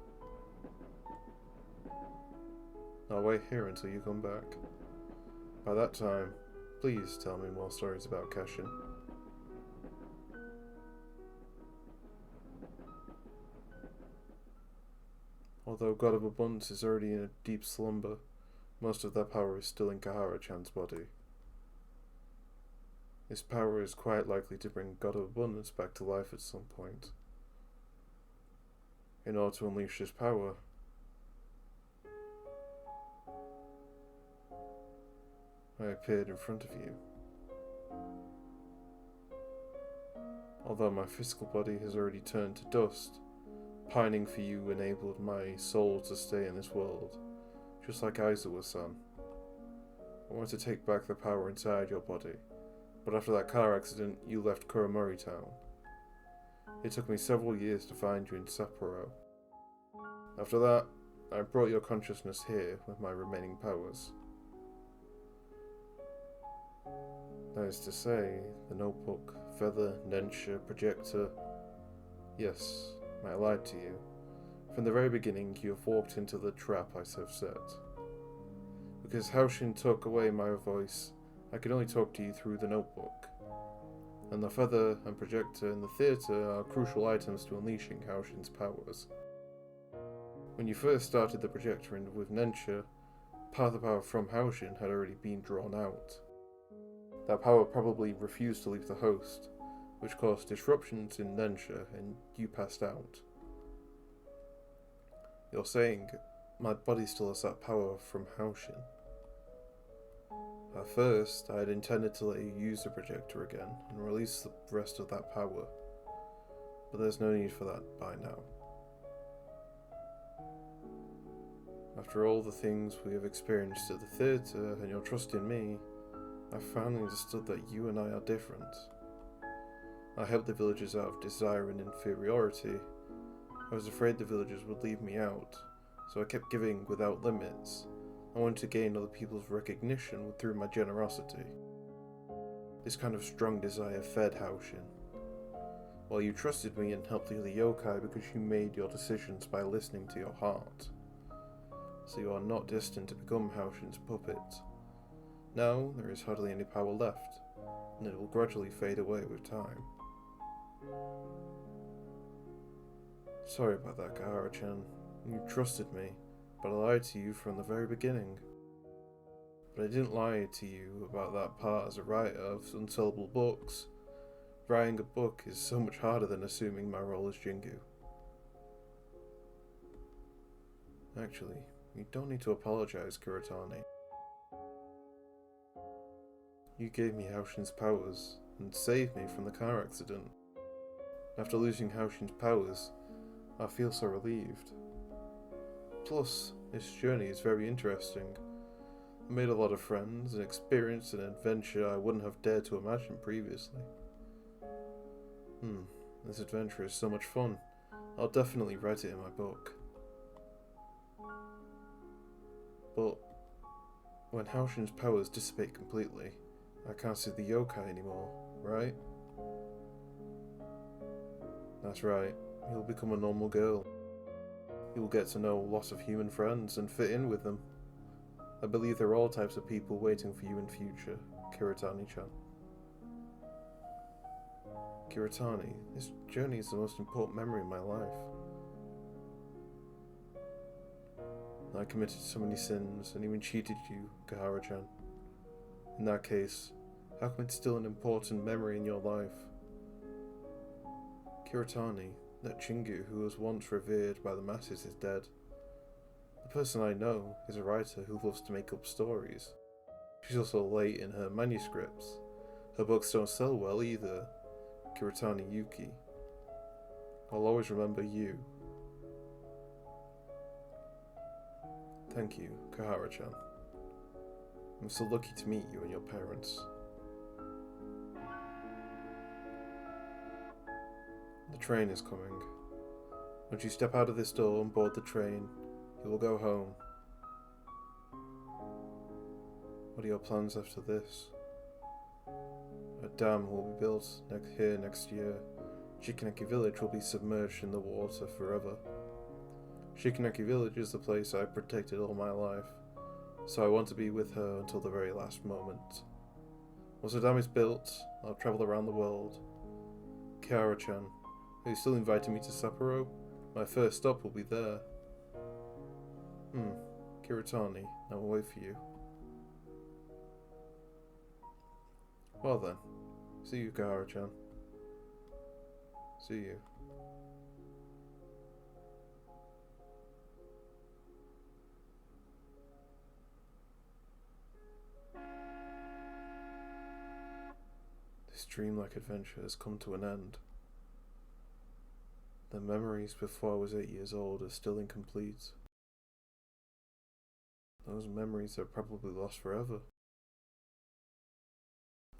I'll wait here until you come back. By that time, please tell me more stories about Kashin. Although God of Abundance is already in a deep slumber, most of that power is still in Kahara-chan's body. This power is quite likely to bring God of Abundance back to life at some point. In order to unleash this power, I appeared in front of you. Although my physical body has already turned to dust, pining for you enabled my soul to stay in this world, just like Aizawa-san. I wanted to take back the power inside your body, but after that car accident, you left Kuromori Town. It took me several years to find you in Sapporo. After that, I brought your consciousness here with my remaining powers. That is to say, the notebook, feather, Nensha, projector. Yes, I lied to you. From the very beginning, you have walked into the trap I have set. Because Haoshin took away my voice, I can only talk to you through the notebook. And the feather and projector in the theatre are crucial items to unleashing Haoshin's powers. When you first started the projector with Nensha, part of the power from Haoshin had already been drawn out. That power probably refused to leave the host, which caused disruptions in Nensha, and you passed out. You're saying, my body still has that power from Haoshin. At first, I had intended to let you use the projector again, and release the rest of that power, but there's no need for that by now. After all the things we have experienced at the theatre, and your trust in me, I finally understood that you and I are different. I helped the villagers out of desire and inferiority. I was afraid the villagers would leave me out, so I kept giving without limits. I wanted to gain other people's recognition through my generosity. This kind of strong desire fed Haoshin. While you trusted me and helped the other yokai because you made your decisions by listening to your heart. so you are not destined to become Haoshin's puppet. Now there is hardly any power left, and it will gradually fade away with time. Sorry about that, Kahara-chan. You trusted me, but I lied to you from the very beginning. But I didn't lie to you about that part as a writer of unsellable books. Writing a book is so much harder than assuming my role as Jingu. Actually, you don't need to apologize, Kiritani. You gave me Haoshin's powers and saved me from the car accident. After losing Haoshin's powers, I feel so relieved. Plus, this journey is very interesting. I made a lot of friends and experienced an adventure I wouldn't have dared to imagine previously. This adventure is so much fun. I'll definitely write it in my book. But when Haoshin's powers dissipate completely, I can't see the yokai anymore, right? That's right, you'll become a normal girl. You'll get to know lots of human friends and fit in with them. I believe there are all types of people waiting for you in future, Kiritani-chan. Kiritani, this journey is the most important memory in my life. I committed so many sins and even cheated you, Kahara-chan. In that case, how come it's still an important memory in your life? Kiritani, that Jingu who was once revered by the masses, is dead. The person I know is a writer who loves to make up stories. She's also late in her manuscripts. Her books don't sell well either. Kiritani Yuki. I'll always remember you. Thank you, Kahara-chan. I'm so lucky to meet you and your parents. The train is coming. Once you step out of this door and board the train, you will go home. What are your plans after this? A dam will be built here next year. Shikaneki village will be submerged in the water forever. Shikaneki village is the place I've protected all my life, so I want to be with her until the very last moment. Once the dam is built, I'll travel around the world. Kiara-chan, are you still inviting me to Sapporo? My first stop will be there. Kiritani, I will wait for you. Well then, see you, Kahara-chan. See you. This dreamlike adventure has come to an end. The memories before I was 8 years old are still incomplete. Those memories are probably lost forever.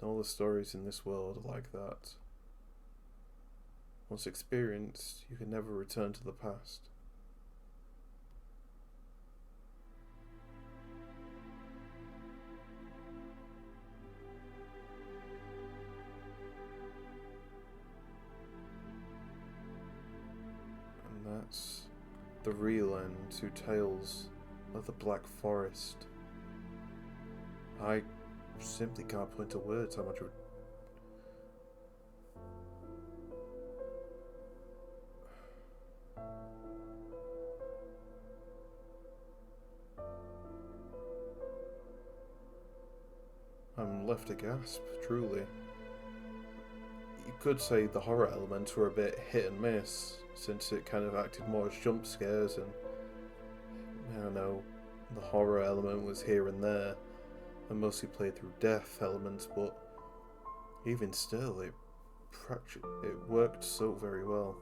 All the stories in this world are like that. Once experienced, you can never return to the past. And that's the real end to Tales of the Black Forest. I simply can't put into words how much of I'm left aghast, truly. You could say the horror elements were a bit hit and miss, since it kind of acted more as jump scares, and I don't know, the horror element was here and there, and mostly played through death elements, but even still, it worked so very well.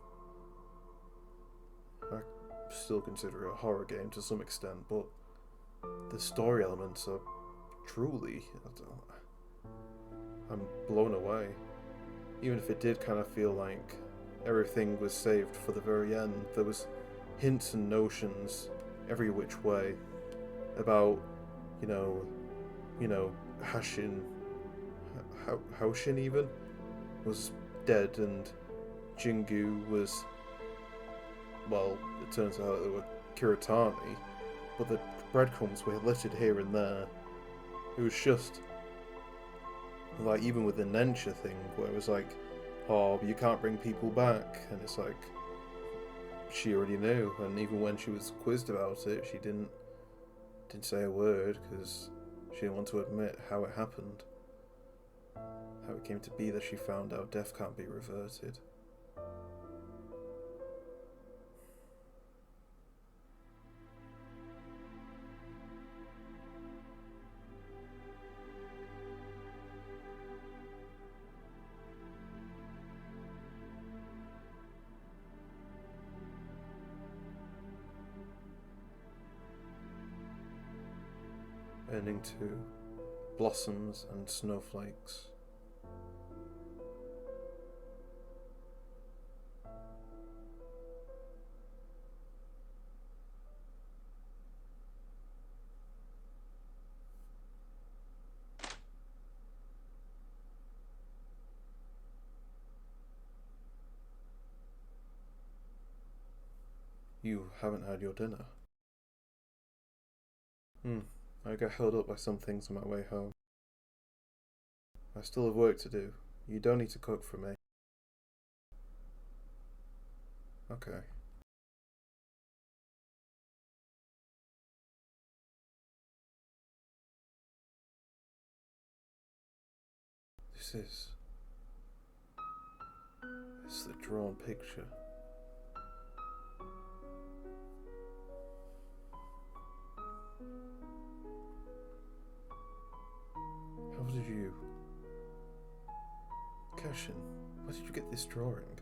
I still consider it a horror game to some extent, but the story elements are truly, I'm blown away. Even if it did kind of feel like everything was saved for the very end, there was hints and notions every which way about, Haoshin even was dead, and Jingu was, well, it turns out they were Kiritani, but the breadcrumbs were littered here and there. It was just, like, even with the Nensha thing, where it was like, oh, you can't bring people back, and it's like, she already knew, and even when she was quizzed about it, she didn't say a word, because she didn't want to admit how it happened. How it came to be that she found out death can't be reverted. Ending to blossoms and snowflakes. You haven't had your dinner. I got held up by some things on my way home. I still have work to do. You don't need to cook for me. Okay. This is the drawn picture. How did you... Kashin, where did you get this drawing?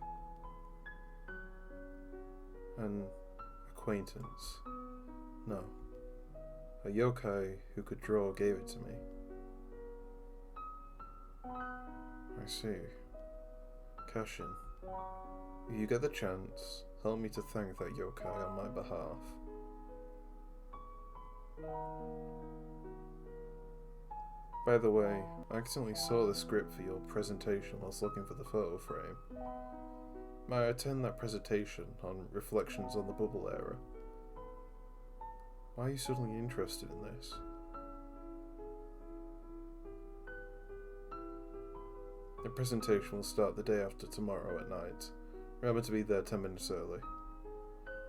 An acquaintance. No. A yokai who could draw gave it to me. I see. Kashin, if you get the chance, help me to thank that yokai on my behalf. By the way, I accidentally saw the script for your presentation whilst looking for the photo frame. May I attend that presentation on Reflections on the Bubble Era? Why are you suddenly interested in this? The presentation will start the day after tomorrow at night. Remember to be there 10 minutes early.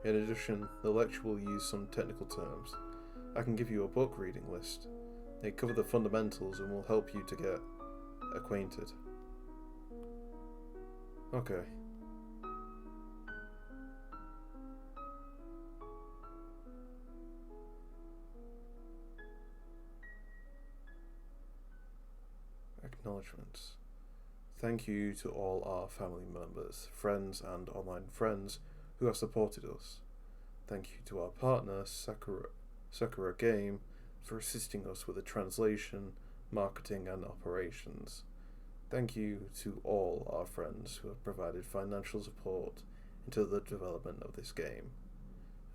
In addition, the lecture will use some technical terms. I can give you a book reading list. They cover the fundamentals and will help you to get acquainted. Okay. Acknowledgements. Thank you to all our family members, friends and online friends who have supported us. Thank you to our partner, Sakura Game, for assisting us with the translation, marketing and operations. Thank you to all our friends who have provided financial support into the development of this game.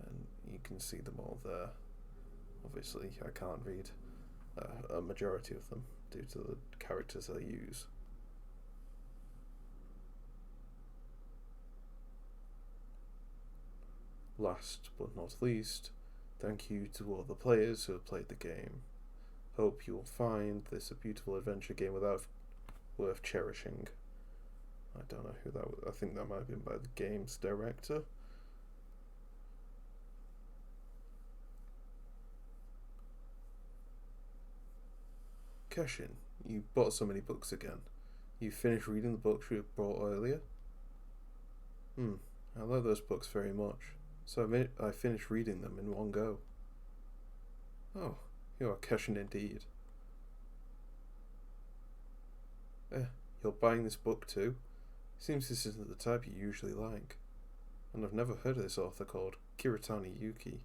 And you can see them all there. Obviously, I can't read a majority of them due to the characters they use. Last but not least, thank you to all the players who have played the game. Hope you will find this a beautiful adventure game worth cherishing. I don't know who that was. I think that might have been by the game's director. Kashin, you bought so many books again. You finished reading the books you bought earlier? I love those books very much. So I finished reading them in one go. Oh, you are Kashin indeed. You're buying this book too? Seems this isn't the type you usually like. And I've never heard of this author called Kiritani Yuki.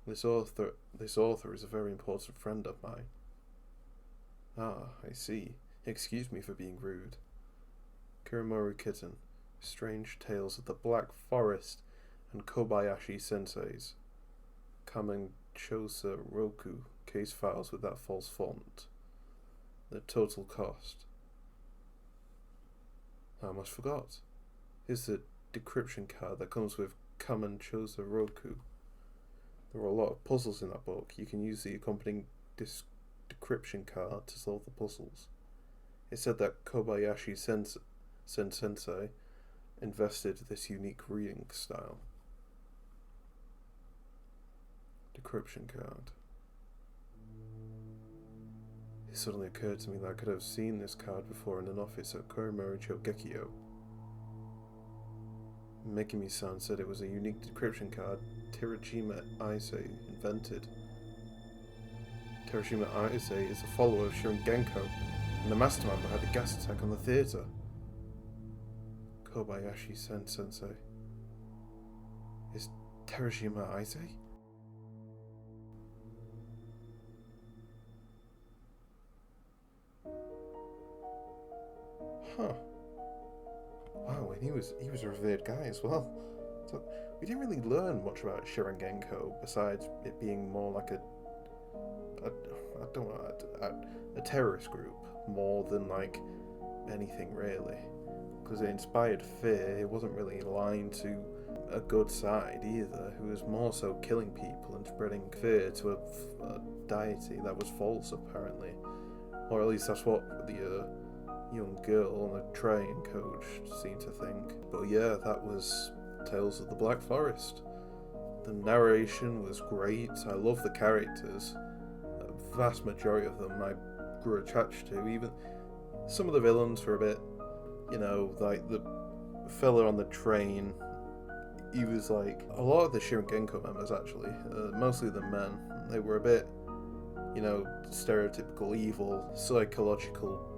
This author is a very important friend of mine. Ah, I see. Excuse me for being rude. Kiramoru Kitten. Strange Tales of the Black Forest and Kobayashi Sensei's. Kamen-chosa Roku case files with that false font. The total cost. I almost forgot. Here's the decryption card that comes with Kamen-chosa Roku. There were a lot of puzzles in that book. You can use the accompanying decryption card to solve the puzzles. It said that Kobayashi Sensei invested this unique reading style. Decryption card. It suddenly occurred to me that I could have seen this card before in an office at Korimori Chogekyo. Megumi-san said it was a unique decryption card Terajima Aise invented. Terajima Aise is a follower of Shirin Genko and the mastermind behind the gas attack on the theatre. Kobayashi Sensei. Is Terajima Aise? Huh. Wow, and he was a revered guy as well. So we didn't really learn much about Shirin Genko besides it being more like a terrorist group more than like anything really. Because it inspired fear, it wasn't really aligned to a good side either. It was more so killing people and spreading fear to a deity that was false apparently. Or at least that's what the young girl on the train coach seemed to think. But yeah, that was Tales of the Black Forest. The narration was great. I love the characters. A vast majority of them I grew attached to. Even some of the villains were a bit, like the fella on the train. He was like, a lot of the Shirin Genko members actually, mostly the men, they were a bit, stereotypical evil, psychological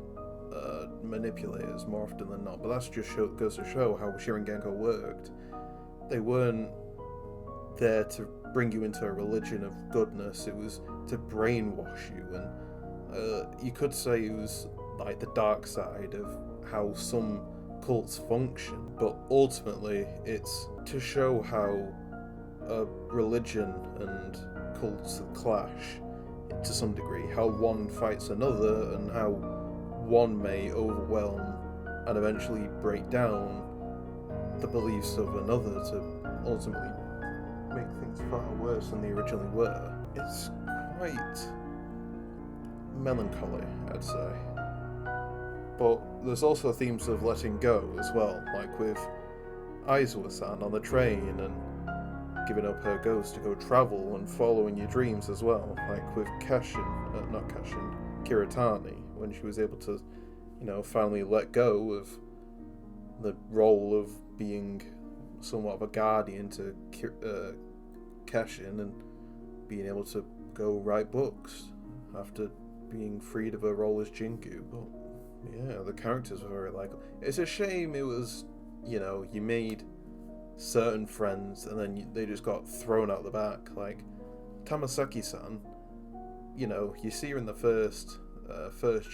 manipulators more often than not. But that's just goes to show how Shirin Genko worked. They weren't there to bring you into a religion of goodness. It was to brainwash you, and you could say it was like the dark side of how some cults function. But ultimately, it's to show how religion and cults clash to some degree. How one fights another, and how one may overwhelm and eventually break down the beliefs of another to ultimately make things far worse than they originally were. It's quite melancholy, I'd say. But there's also themes of letting go as well, like with Aizawa-san on the train and giving up her ghost to go travel and following your dreams as well, like with Kiritani, when she was able to, finally let go of the role of being somewhat of a guardian to Kashin and being able to go write books after being freed of her role as Jinku. But yeah, the characters were very likable. It's a shame it was, you made certain friends and then they just got thrown out the back. Like Tamasaki-san, you see her in the first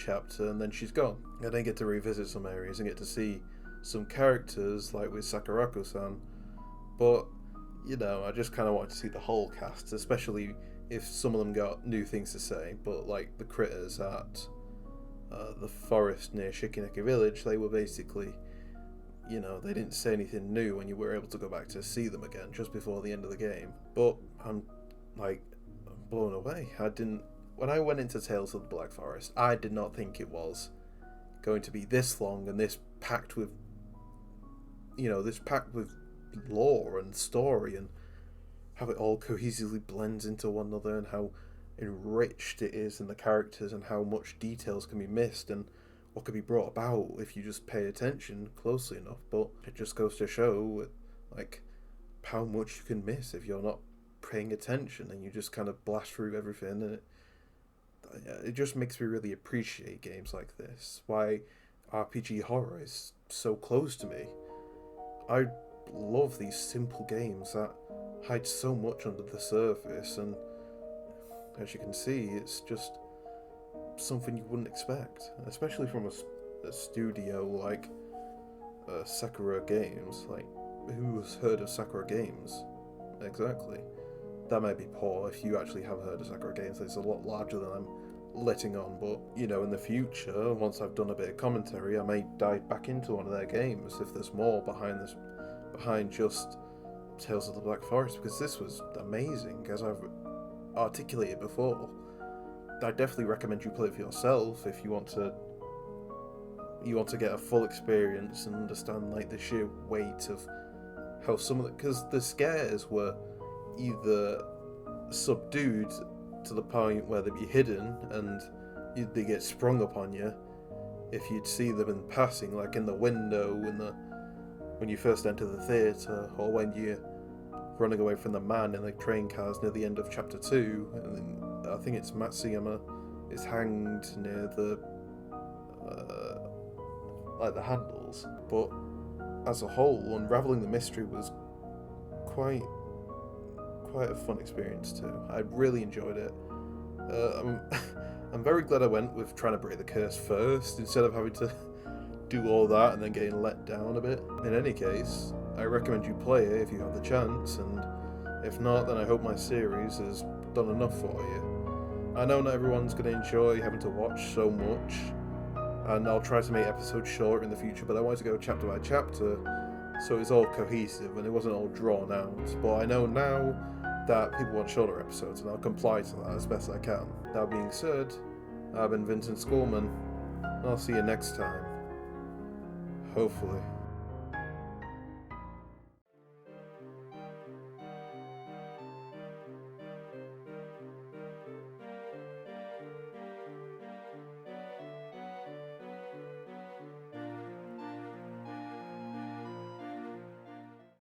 chapter and then she's gone. I then get to revisit some areas and get to see some characters like with Sakurako-san, but I just kind of wanted to see the whole cast, especially if some of them got new things to say. But like the critters at the forest near Shikineki Village, they were basically, they didn't say anything new when you were able to go back to see them again just before the end of the game. But I'm blown away. When I went into Tales of the Black Forest, I did not think it was going to be this long and this packed with lore and story, and how it all cohesively blends into one another, and how enriched it is in the characters, and how much details can be missed and what could be brought about if you just pay attention closely enough. But it just goes to show how much you can miss if you're not paying attention and you just kind of blast through everything. And it just makes me really appreciate games like this. Why RPG horror is so close to me. I love these simple games that hide so much under the surface, and as you can see, it's just something you wouldn't expect, especially from a studio like Sakura Games. Like, who's heard of Sakura Games? Exactly. That may be poor if you actually have heard of Sakura Games. It's a lot larger than I'm letting on, but in the future, once I've done a bit of commentary, I may dive back into one of their games if there's more behind just Tales of the Black Forest, because this was amazing, as I've articulated before. I definitely recommend you play it for yourself if you want to get a full experience and understand like the sheer weight of how some of the, because the scares were either subdued to the point where they'd be hidden and they get sprung upon you if you'd see them in passing, like in the window when you first enter the theatre, or when you're running away from the man in the train cars near the end of chapter 2, and then I think it's Matsuyama is hanged near the like the handles. But as a whole, unraveling the mystery was quite a fun experience too. I really enjoyed it. I'm very glad I went with trying to break the curse first instead of having to do all that and then getting let down a bit. In any case, I recommend you play it if you have the chance, and if not, then I hope my series has done enough for you. I know not everyone's going to enjoy having to watch so much, and I'll try to make episodes shorter in the future, but I wanted to go chapter by chapter so it's all cohesive and it wasn't all drawn out. But I know now that people want shorter episodes, and I'll comply to that as best I can. That being said, I've been VincentSkullMan, and I'll see you next time. Hopefully.